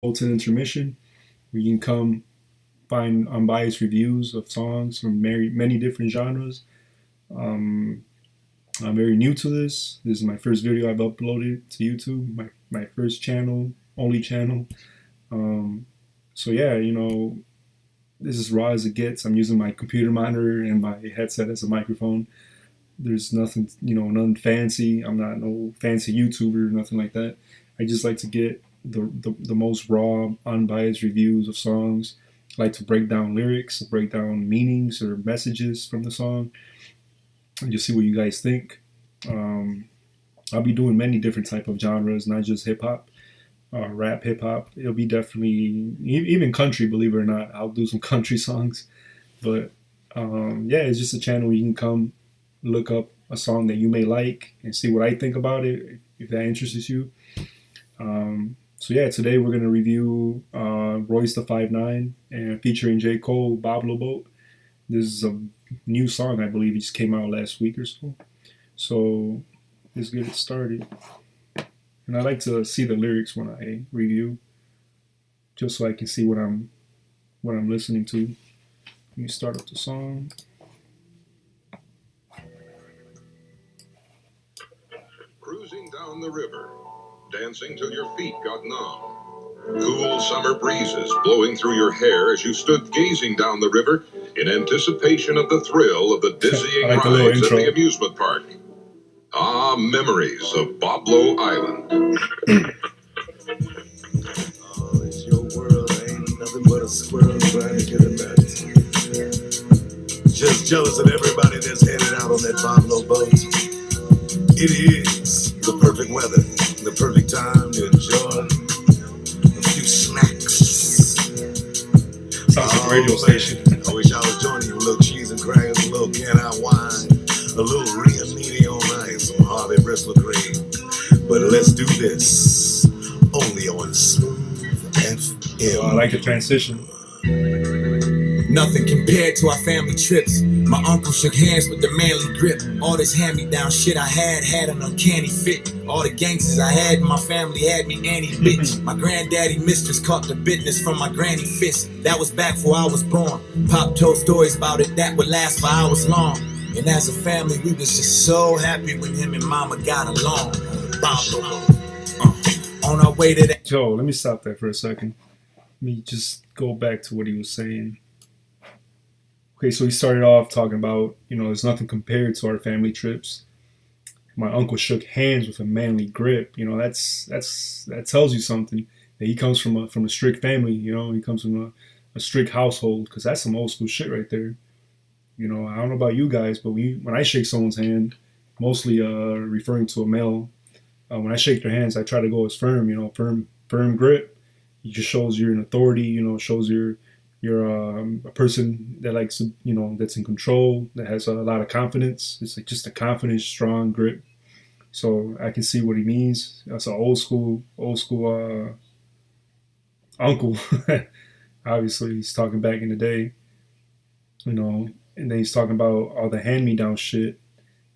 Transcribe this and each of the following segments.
Ultimate Intermission, where you can come find unbiased reviews of songs from many different genres. Um, I'm very new to this. This is my first video I've uploaded to YouTube, my first channel, only channel. Um, so yeah, this is raw as it gets. I'm using my computer monitor and my headset as a microphone. There's nothing, nothing fancy. I'm not no fancy YouTuber or nothing like that. I just like to get the most raw, unbiased reviews of songs. I like to break down lyrics, break down meanings or messages from the song, and just see what you guys think. Um, I'll be doing many different type of genres, not just hip hop, rap, hip hop. It'll be definitely even country. Believe it or not, I'll do some country songs. But yeah, it's just a channel where you can come look up a song that you may like and see what I think about it if that interests you. So yeah, today we're gonna review Royce the 5'9" and featuring j.cole, Boblo Boat. This is a new song, I believe. It just came out last week or so. So let's get it started. And I like to see the lyrics when I review, just so I can see what I'm listening to. Let me start up the song. Cruising down the river, dancing till your feet got numb. Cool summer breezes blowing through your hair as you stood gazing down the river in anticipation of the thrill of the dizzying like rides at the amusement park. Ah, memories of Boblo Island. Oh, it's your world, ain't nothing but a squirrel trying to get a nut. Just jealous of everybody that's headed out on that Boblo boat. It is the perfect weather, the perfect time to enjoy a few snacks. Sounds like a radio station. I wish I was joining you. A little cheese and crackers, a little can-out wine, a little Riamini on ice, some Harvey Bristol cream. But let's do this only on Smooth FM. I like the transition. Nothing compared to our family trips. My uncle shook hands with the manly grip. All this hand-me-down shit I had an uncanny fit. All the gangsters I had in my family had me anti-bitch. My granddaddy mistress caught the business from my granny fist. That was back before I was born. Pop told stories about it that would last for hours long. And as a family, we was just so happy when him and mama got along. On our way to that. Joe, let me stop there for a second. Let me just go back to what he was saying. Okay, so he started off talking about, there's nothing compared to our family trips. My uncle shook hands with a manly grip. That tells you something. That he comes from a strict family. He comes from a strict household, because that's some old school shit right there. I don't know about you guys, but when I shake someone's hand, mostly referring to a male, when I shake their hands, I try to go as firm. Firm grip. It just shows you're an authority. Shows you're a person that likes to, that's in control, that has a lot of confidence. It's like just a confident, strong grip. So I can see what he means. That's an old school uncle. Obviously, he's talking back in the day, and then he's talking about all the hand-me-down shit.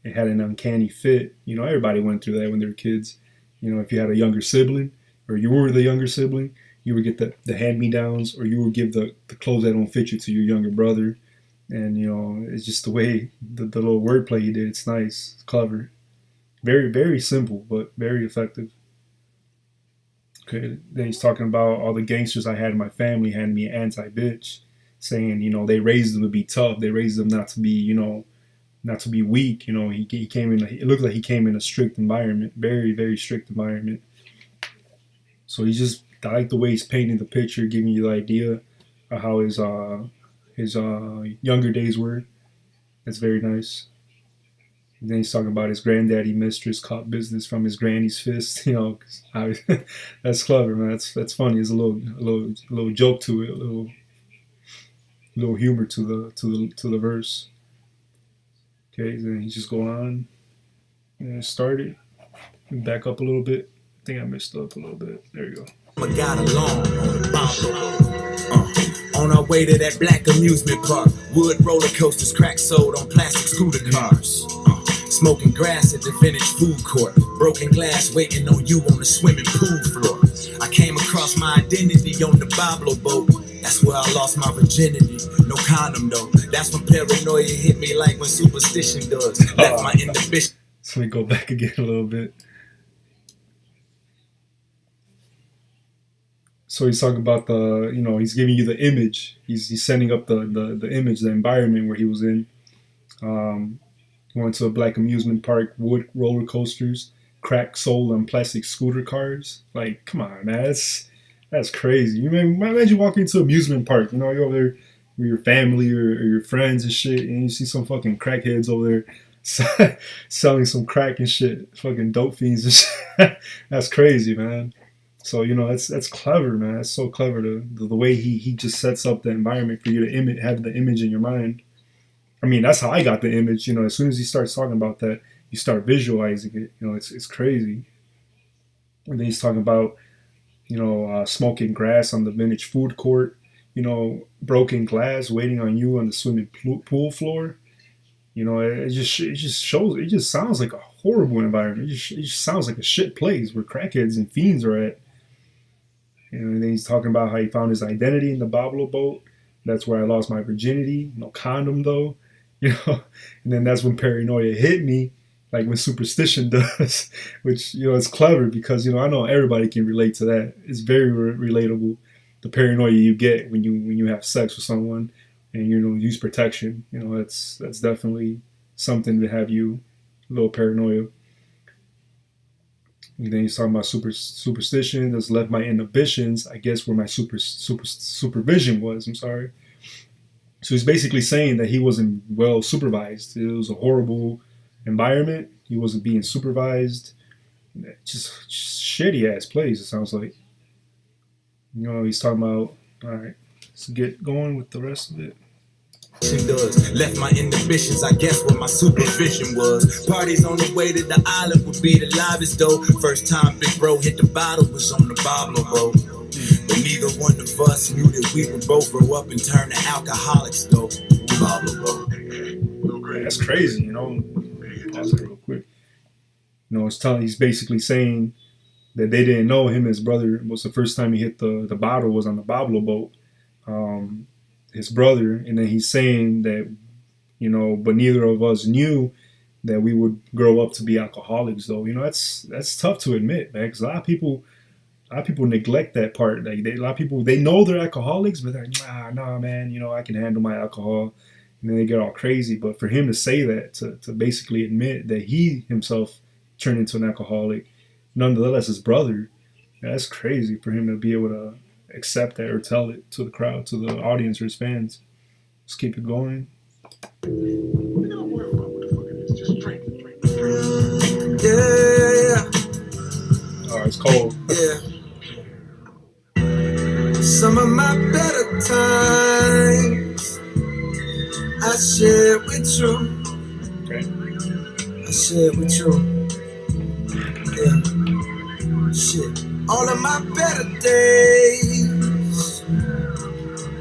It had an uncanny fit. Everybody went through that when they were kids. If you had a younger sibling, or you were the younger sibling, you would get the hand-me-downs, or you would give the clothes that don't fit you to your younger brother. And, it's just the way, the little wordplay he did. It's nice. It's clever. Very, very simple, but very effective. Okay, then he's talking about all the gangsters I had in my family had me an anti-bitch, saying, they raised them to be tough. They raised them not to be, not to be weak. He came in, it looked like he came in a strict environment, very, very strict environment. So I like the way he's painting the picture, giving you the idea of how his younger days were. That's very nice. And then he's talking about his granddaddy mistress caught business from his granny's fist. That's clever, man. That's funny. There's a little joke to it, a little humor to the verse. Okay, then he's just going on and started. Back up a little bit. I think I messed up a little bit. There you go. Got along on our way to that black amusement park. Wood roller coasters, crack sold on plastic scooter cars. Smoking grass at the vintage food court. Broken glass waiting on you on the swimming pool floor. I came across my identity on the Boblo boat. That's where I lost my virginity. No condom though. That's when paranoia hit me like when superstition does. Left my inhibition. So we go back again a little bit. So he's talking about the, he's giving you the image. He's sending up the image, the environment where he was in. He went to a black amusement park, wood roller coasters, crack soul and plastic scooter cars. Like, come on, man, that's crazy. You imagine walking into an amusement park, you're over there with your family or your friends and shit, and you see some fucking crackheads over there selling some crack and shit, fucking dope fiends and shit. That's crazy, man. So that's clever, man. That's so clever. The way he just sets up the environment for you to have the image in your mind. I mean, that's how I got the image. As soon as he starts talking about that, you start visualizing it. It's crazy. And then he's talking about smoking grass on the vintage food court. Broken glass waiting on you on the swimming pool floor. It just sounds like a horrible environment. It just sounds like a shit place where crackheads and fiends are at. And then he's talking about how he found his identity in the Boblo boat. That's where I lost my virginity. No condom though. And then that's when paranoia hit me, like when superstition does, which, it's clever because, I know everybody can relate to that. It's very relatable. The paranoia you get when you have sex with someone and, use protection, that's definitely something to have you a little paranoia. And then he's talking about superstition that's left my inhibitions, I guess, where my supervision was. I'm sorry. So he's basically saying that he wasn't well supervised. It was a horrible environment. He wasn't being supervised. Just shitty ass place, it sounds like. He's talking about, all right, let's get going with the rest of it. Does. Left my inhibitions, I guess, where my supervision was. Parties on the way to the island would be the livest though. First time Big Bro hit the bottle was on the Boblo boat. But neither one of us knew that we would both grow up and turn to alcoholics though. Boblo boat. That's crazy, Pause it real quick. He's basically saying that they didn't know him and his brother was the first time he hit the bottle was on the Boblo boat. His brother, and then he's saying that, but neither of us knew that we would grow up to be alcoholics though. That's tough to admit, man, because a lot of people neglect that part. Like a lot of people, they know they're alcoholics, but they're like, nah, man, I can handle my alcohol. And then they get all crazy. But for him to say that, to basically admit that he himself turned into an alcoholic, nonetheless his brother, that's crazy for him to be able to accept that or tell it to the crowd, to the audience or his fans. Let's keep it going. Yeah. Oh, it's cold. Yeah. Some of my better times I share with you. Okay. I share with you. Yeah. Shit. All of my better days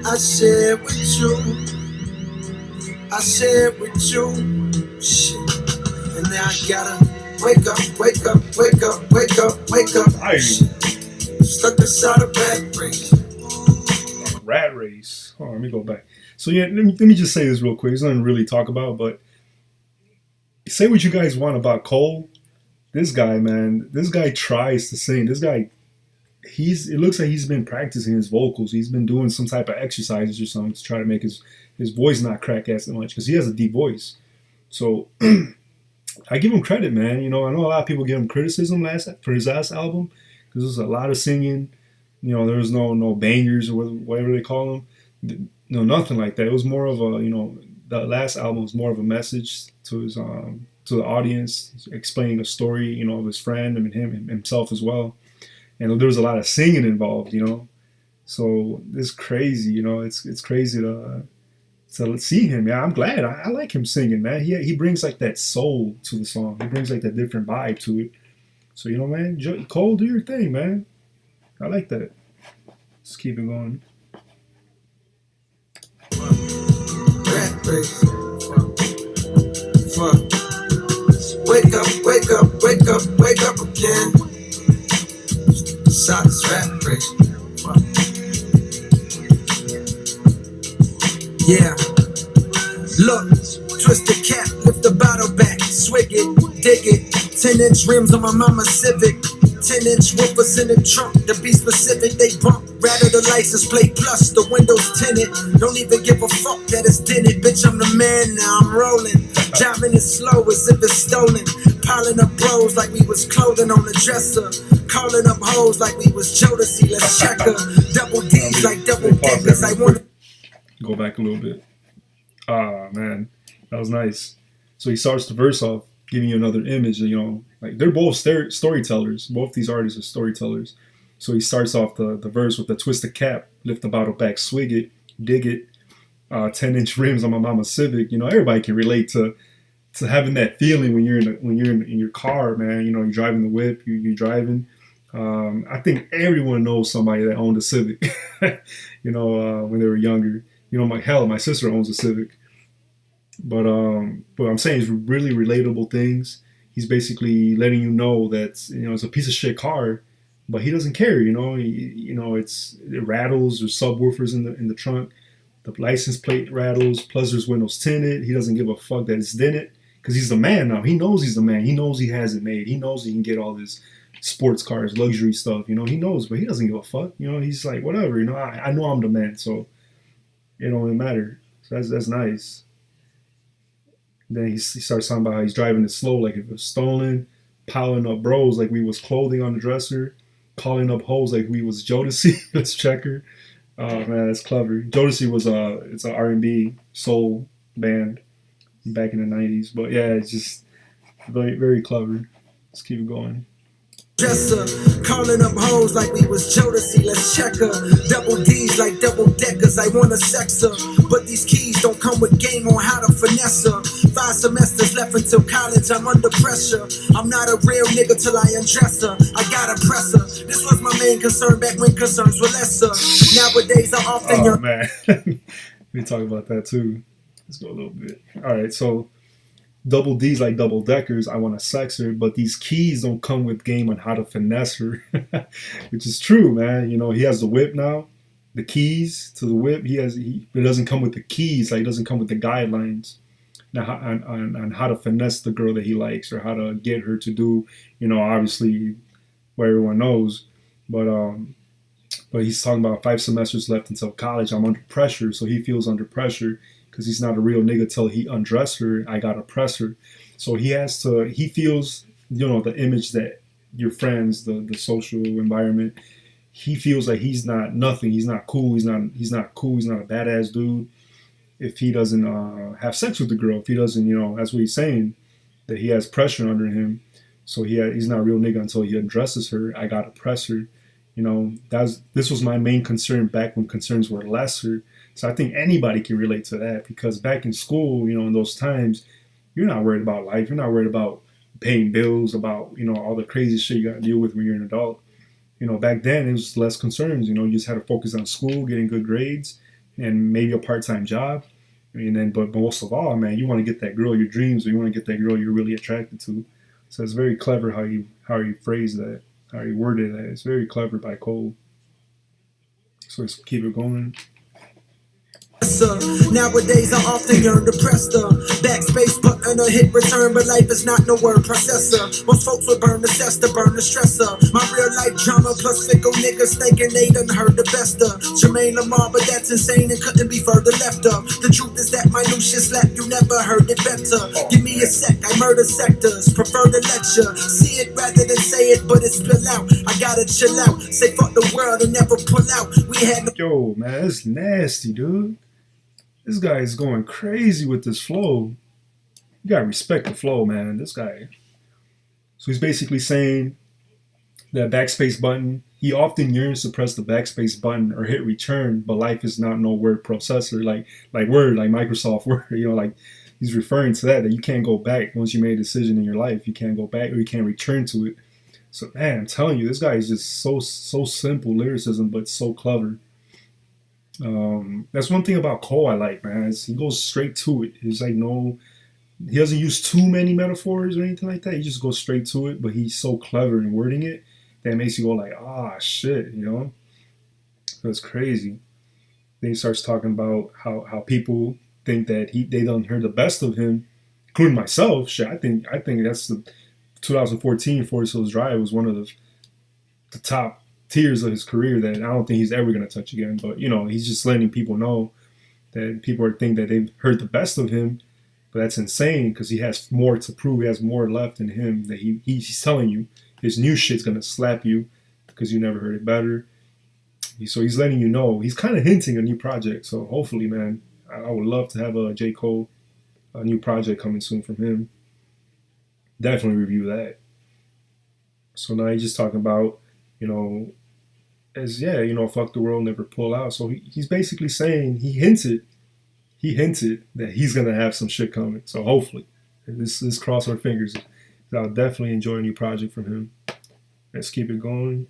I share with you. I share with you. Shit. And now I gotta wake up. Shit. Stuck inside a rat race. Rat race. Oh, let me go back. So yeah, let me just say this real quick. There's nothing to really talk about, but say what you guys want about Cole. This guy, man, tries to sing. This guy, it looks like he's been practicing his vocals. He's been doing some type of exercises or something to try to make his voice not crack as much because he has a deep voice. So I give him credit, man. I know a lot of people give him criticism for his last album because there's a lot of singing. There was no bangers or whatever they call them. Nothing like that. It was more of a, the last album was more of a message to his to the audience, explaining a story, of his friend and himself as well. And there was a lot of singing involved, So it's crazy, it's crazy to see him. Yeah, I'm glad. I like him singing, man. He brings like that soul to the song. He brings like that different vibe to it. So, man, Cole, do your thing, man. I like that. Let's keep it going. Wake up again. inside this rap race. Yeah. Look, twist the cap, lift the bottle back, swig it, dig it. 10-inch rims on my mama's Civic. 10-inch woofers in the trunk, to be specific, they bump. Rather the license plate plus the windows tinted. Don't even give a fuck that it's dented. Bitch, I'm the man now, I'm rolling. Driving it slow as if it's stolen. Piling up bros like we was clothing on the dresser. Calling up hoes like we was Jodeci, let's check her. Double D's like double deckers, I want. Go back a little bit. Ah, man, that was nice. So he starts the verse off, giving you another image. You know, like they're both storytellers. Both these artists are storytellers. So he starts off the verse with the twist the cap, lift the bottle back, swig it, dig it. 10-inch rims on my mama's Civic. You know, everybody can relate to having that feeling when you're in your car, man. You know, you're driving the whip, you're driving. I think everyone knows somebody that owned a Civic. You know, when they were younger. You know, my sister owns a Civic. But I'm saying it's really relatable things. He's basically letting you know that, you know, it's a piece of shit car, but he doesn't care. You know, it rattles. There's subwoofers in the trunk. The license plate rattles. Plus, there's windows tinted. He doesn't give a fuck that it's dented because he's the man now. He knows he's the man. He knows he has it made. He knows he can get all this sports cars, luxury stuff. You know, he knows, but he doesn't give a fuck. You know, he's like, whatever. You know, I know I'm the man, so it don't even matter. So that's nice. Then he starts talking about how he's driving it slow, like if it was stolen, piling up bros like we was clothing on the dresser, calling up hoes like we was Jodeci. Let's check her. Oh man, that's clever. Jodeci was it's an R&B soul band back in the 90s. But yeah, it's just very, very clever. Let's keep it going. Dresser, calling up hoes like we was Jodeci, let's check her. Double D's like double deckers, I wanna sex her. But these keys don't come with game on how to finesse her. 5 semesters left until college, I'm under pressure. I'm not a real nigga till I undress her. I gotta press her. This was my main concern back when concerns were lesser. Nowadays I often Oh man, we talk about that too. Let's go a little bit. All right, so double D's like double deckers. I want to sex her, but these keys don't come with game on how to finesse her, which is true, man. You know, he has the whip now, the keys to the whip. It doesn't come with the keys. Like, it doesn't come with the guidelines now on how to finesse the girl that he likes or how to get her to do, you know, obviously what everyone knows. But he's talking about 5 semesters left until college. I'm under pressure, so he feels under pressure. Because he's not a real nigga till he undressed her. I gotta press her. So he feels, you know, the image that your friends, the social environment, he feels like he's not nothing. He's not cool. He's not cool. He's not a badass dude. If he doesn't have sex with the girl, if he doesn't, you know, that's what he's saying, that he has pressure under him. So he's not a real nigga until he undresses her. I gotta press her. You know, this was my main concern back when concerns were lesser. So I think anybody can relate to that because back in school, you know, in those times, you're not worried about life. You're not worried about paying bills, about, you know, all the crazy shit you got to deal with when you're an adult. You know, back then it was less concerns. You know, you just had to focus on school, getting good grades, and maybe a part-time job. And then, but most of all, man, you want to get that girl your dreams, or you want to get that girl you're really attracted to. So it's very clever how you phrase that, how you worded that. It's very clever by Cole. So let's keep it going. Nowadays I often yearn to press the backspace button or hit return, but life is not no word processor. Most folks would burn the cess to burn the stressor. My real life drama plus fickle niggas thinking they done heard the best of Jermaine Lamar, but that's insane and couldn't be further left of. The truth is that my new shit slap, you never heard it better. Give me a sec, I murder sectors, prefer the lecture. See it rather than say it, but it spill out. I gotta chill out, say fuck the world and never pull out. We had no. Yo, man, it's nasty, dude. This guy is going crazy with this flow. You gotta respect the flow, man. This guy. So he's basically saying that backspace button, he often yearns to press the backspace button or hit return, but life is not no word processor like Word, like Microsoft Word. You know, like he's referring to that you can't go back once you made a decision in your life. You can't go back or you can't return to it. So man, I'm telling you, this guy is just so simple lyricism, but so clever. That's one thing about Cole I like, man. He goes straight to it. He's like he doesn't use too many metaphors or anything like that. He just goes straight to it, but he's so clever in wording it that makes you go like, ah, shit, you know? So it's crazy. Then he starts talking about how people think that they done heard the best of him, including myself. Shit, I think that's the 2014 Forest Hills Drive was one of the top tiers of his career that I don't think he's ever gonna touch again. But he's just letting people know that people think that they've heard the best of him, but that's insane because he has more to prove. He has more left in him that he's telling you his new shit's gonna slap you because you never heard it better. So he's letting you know. He's kind of hinting a new project. So hopefully, man, I would love to have a j.cole, a new project coming soon from him. Definitely review that. So now he's just talking about, you know, fuck the world, never pull out. So he's basically saying he hinted that he's gonna have some shit coming. So hopefully, let's cross our fingers. I'll definitely enjoy a new project from him. Let's keep it going.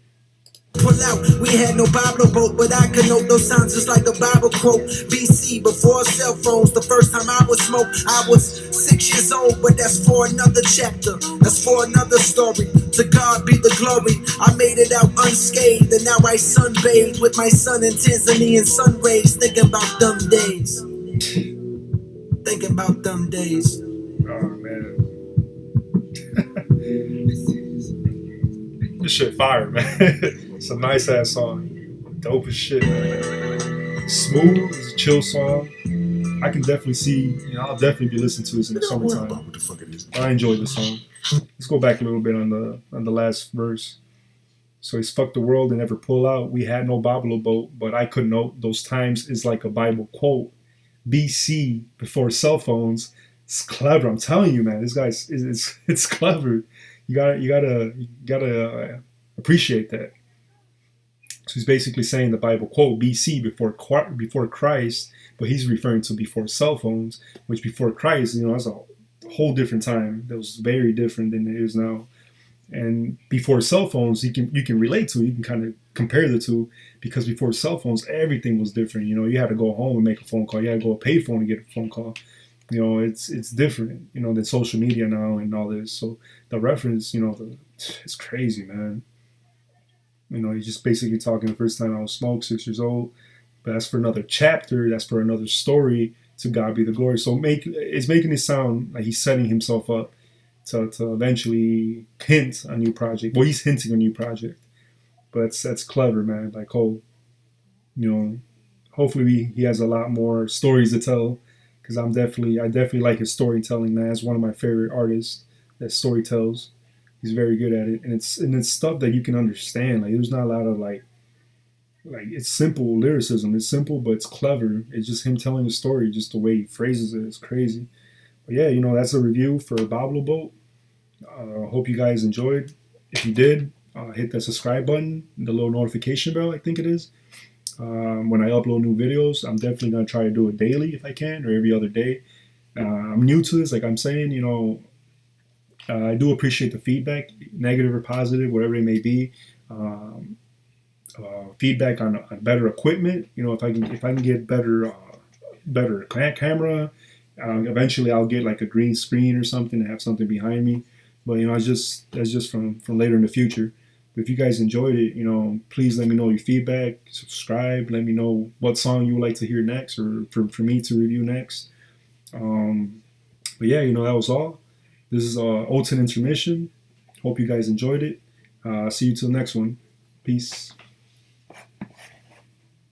Pull out, we had no Boblo boat, but I could note those sounds just like the Bible quote. BC, before cell phones, the first time I would smoke, I was 6 years old, but that's for another chapter, that's for another story. To God be the glory, I made it out unscathed, and now I sunbathe with my son in Tanzanian sun rays, thinking about them days. Thinking about them days. Oh man. This shit fire, man. It's a nice ass song. Dope as shit, man. Smooth, it's a chill song. I can definitely see, I'll definitely be listening to this in the summertime. What the fuck it is? I enjoyed the song. Let's go back a little bit on the last verse. So he's fucked the world and never pull out. We had no Boblo boat, but I could note those times is like a Bible quote. BC, before cell phones. It's clever. I'm telling you, man. This guy's it's clever. You gotta appreciate that. So he's basically saying the Bible quote BC before Christ, but he's referring to before cell phones, which before Christ, that's a whole different time. That was very different than it is now. And before cell phones, you can relate to. You can kind of compare the two because before cell phones, everything was different. You had to go home and make a phone call. You had to go a payphone to get a phone call. It's different. Than social media now and all this. So the reference, it's crazy, man. He's just basically talking the first time I was smoked, 6 years old. But that's for another chapter. That's for another story. To God be the glory. So it's making it sound like he's setting himself up to eventually hint a new project. Well, he's hinting a new project, but that's clever, man. Like, hopefully he has a lot more stories to tell, because I definitely like his storytelling, man. That's one of my favorite artists that storytells. He's very good at it, and it's stuff that you can understand. Like, there's not a lot of like it's simple lyricism. It's simple, but it's clever. It's just him telling a story, just the way he phrases it. It's crazy. But yeah, that's a review for Boblo Boat. Hope you guys enjoyed. If you did, hit that subscribe button, the little notification bell, I think it is. When I upload new videos, I'm definitely going to try to do it daily if I can, or every other day. I'm new to this, like I'm saying, I do appreciate the feedback, negative or positive, whatever it may be. Feedback on better equipment. If I can get better camera. Eventually, I'll get like a green screen or something to have something behind me. But that's just from later in the future. But if you guys enjoyed it, please let me know your feedback. Subscribe. Let me know what song you would like to hear next, or for me to review next. But yeah, that was all. This is Olton Intermission. Hope you guys enjoyed it. See you till the next one. Peace.